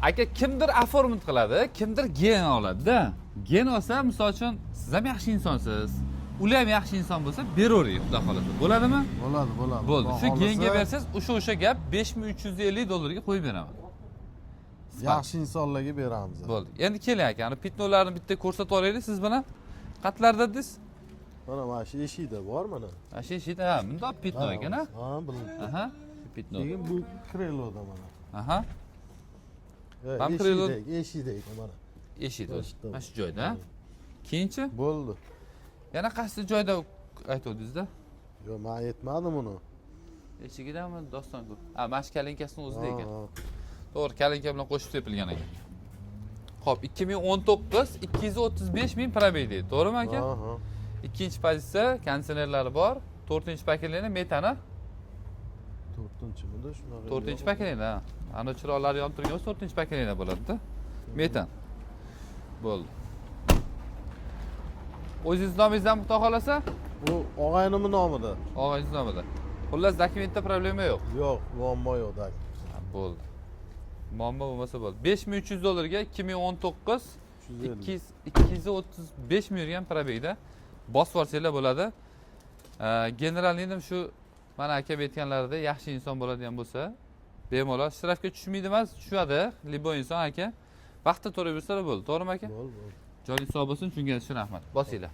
Aka kimdir oforment qiladi, kimdir gen oladi-da. Gen olsa, misol uchun, siz ham yaxshi insonsiz. Ular ham yaxshi inson bo'lsa, beravering, xudo xolasa. Bo'ladimi? Bo'ladi. Bo'ldi. Shu genga bersangiz, o'sha gap 5350 dollarga qo'yib beraman. Yaxshi insonlarga beramiz. Bo'ldi. Endi keling aka, ana pitnolarni bitta ko'rsatib olaylik siz bilan. Qatlarda dedingiz? Mana shu eshikda bor mana. Shu eshikda, ha, bundoq pitno ekan-a? Ha, bildim. Aha, pitno. Keyin bu kreloda mana. Aha. Ham krelo eshikda mana. eshikda. Mana shu joyda. Keyinchi? Bo'ldi. Yana qaysi joyda aytdingiz-da? Yo'q, men aytmadim uni. Eshigidami doston ko'p. Ha, mana shu kalinkasining o'zida ekan. To'g'ri, kalinka bilan qo'shib tepilgan ekan. Xo'p, 2019 235 ming probeg deydi. To'g'rimi aka? Aha. Ikkinchi pozitsiya, konditsionerlari bor. 4-pakelini metana. 4-chimida shunaqa. 4-pakelini, ha. Ana chiroqlari yonib turgan 4-pakelini bo'ladi-da. Metan. Bo'ldi. O'zingiz nomingizdan xudo xolasa? Bu og'aynimning nomida. Og'ayingiz nomida. Xullas, dokumentda problema yo'q. Yo'q, muammo yo'q. Bo'ldi. Muammo bo'lmasa bo'ldi. 5300 dollarga 2019 235 ming yurgan probegda bosib olsanglar bo'ladi. Generalni ham shu mana aka aytganlarida yaxshi inson bo'ladigan bo'lsa, bemalol shtrafga tushmaydi emas, tushadi. Libo inson aka. Vaqtda to'lab yursa bo'ldi. To'g'rimi aka? Bo'ldi. Joyingiz sog' bo'lsin, tushunganingiz uchun rahmat. Bosinglar.